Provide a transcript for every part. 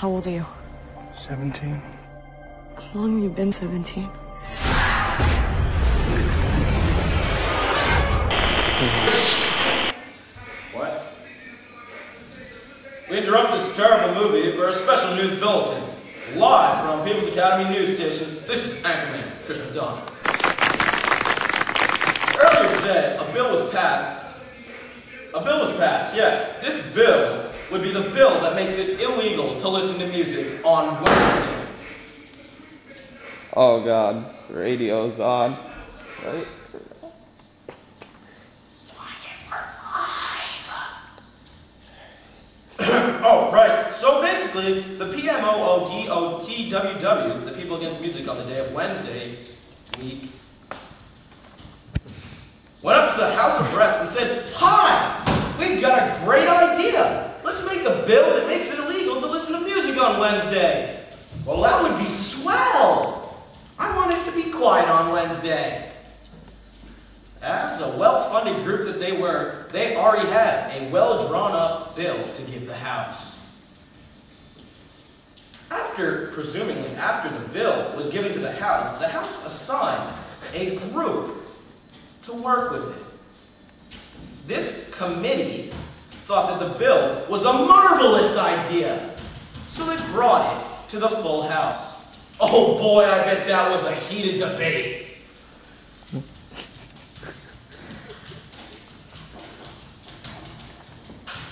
How old are you? 17. How long have you been 17? What? We interrupt this terrible movie for a special news bulletin. Live from People's Academy News Station, this is Anchorman, Chris McDonald. Earlier today, a bill was passed. Yes. This bill would be the bill that makes it illegal to listen to music on Wednesday. Oh God, the radio's on, right? Oh, right. So basically, the PMOODOTWW, the People Against Music on the day of Wednesday week, went up to the House of Reps and said, "Hi, we've got a great idea. Let's make a bill that makes it illegal to listen to music on Wednesday." Well, that would be swell. I want it to be quiet on Wednesday. As a well-funded group that they were, they already had a well-drawn-up bill to give the House. Presumably after the bill was given to the House assigned a group to work with it. This committee thought that the bill was a marvelous idea, so they brought it to the full House. Oh boy, I bet that was a heated debate.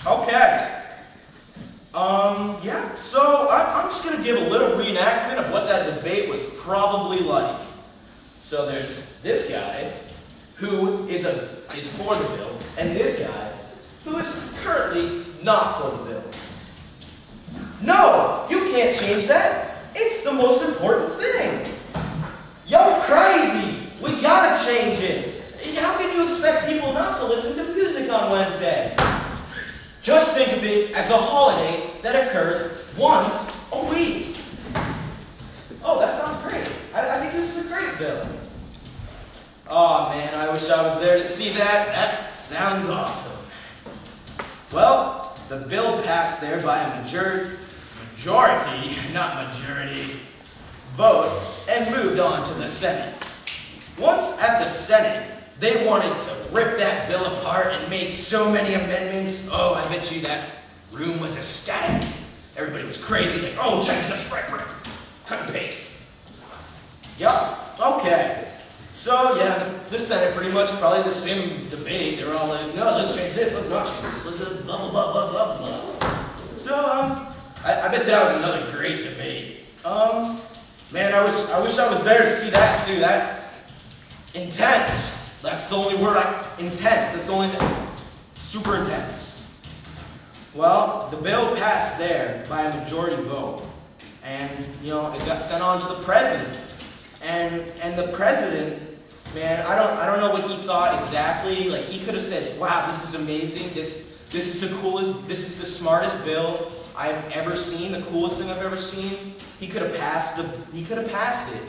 Okay. Yeah, so I'm just going to give a little reenactment of what that debate was probably like. So there's this guy who is for the bill, and this guy who is currently not for the bill. No, you can't change that. It's the most important thing. Yo, crazy, we gotta change it. How can you expect people not to listen to music on Wednesday? Just think of it as a holiday that occurs once a week. Oh, that sounds great. I think this is a great bill. Oh man, I wish I was there to see that. That sounds awesome. Well, the bill passed there by a majority vote and moved on to the Senate. Once at the Senate, they wanted to rip that bill apart and make so many amendments. Oh, I bet you that room was ecstatic. Everybody was crazy, like, oh, change this, right, cut and paste. Yup, okay. So, yeah, the Senate pretty much probably the same debate. They were all like, no, let's change this, let's not change this, let's blah, blah, blah, blah, blah, blah. So, I bet that was another great debate. Man, I wish I was there to see that too. That intense. That's the only word intense. That's the only thing. Super intense. Well, the bill passed there by a majority vote. And, you know, it got sent on to the president. And the president, man, I don't know what he thought exactly. Like, he could have said, wow, this is amazing. This is the coolest, this is the smartest bill I've ever seen, the coolest thing I've ever seen. He could have passed it,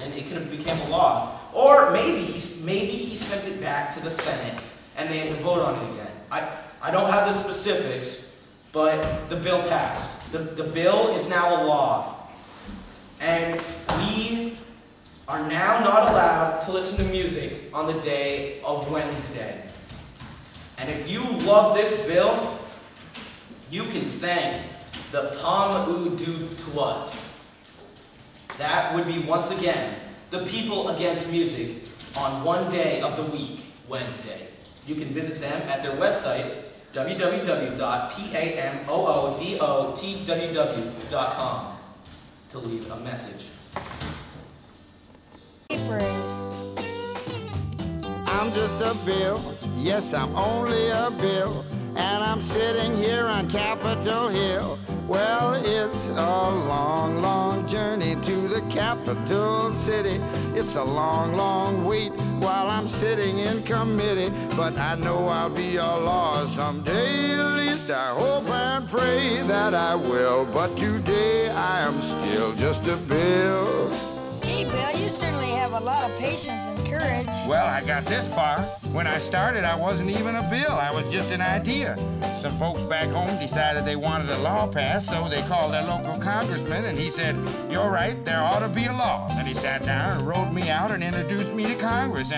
and it could have become a law. Or maybe he sent it back to the Senate, and they had to vote on it again. I don't have the specifics, but the bill passed. The bill is now a law, and we are now not allowed to listen to music on the day of Wednesday. And if you love this bill, you can thank the POM-OO-DO-TWAS. That would be, once again, the People Against Music on one day of the week, Wednesday. You can visit them at their website, www.PAMOODOTWW.com, to leave a message. I'm just a bill, yes, I'm only a bill, and I'm sitting here on Capitol Hill. Well, it's a long, long journey to the capital city. It's a long, long wait while I'm sitting in committee, but I know I'll be a law someday. At least I hope and pray that I will, but today I am still just a bill. Well, you certainly have a lot of patience and courage. Well, I got this far. When I started, I wasn't even a bill. I was just an idea. Some folks back home decided they wanted a law passed, so they called their local congressman, and he said, "You're right, there ought to be a law." And he sat down and wrote me out and introduced me to Congress.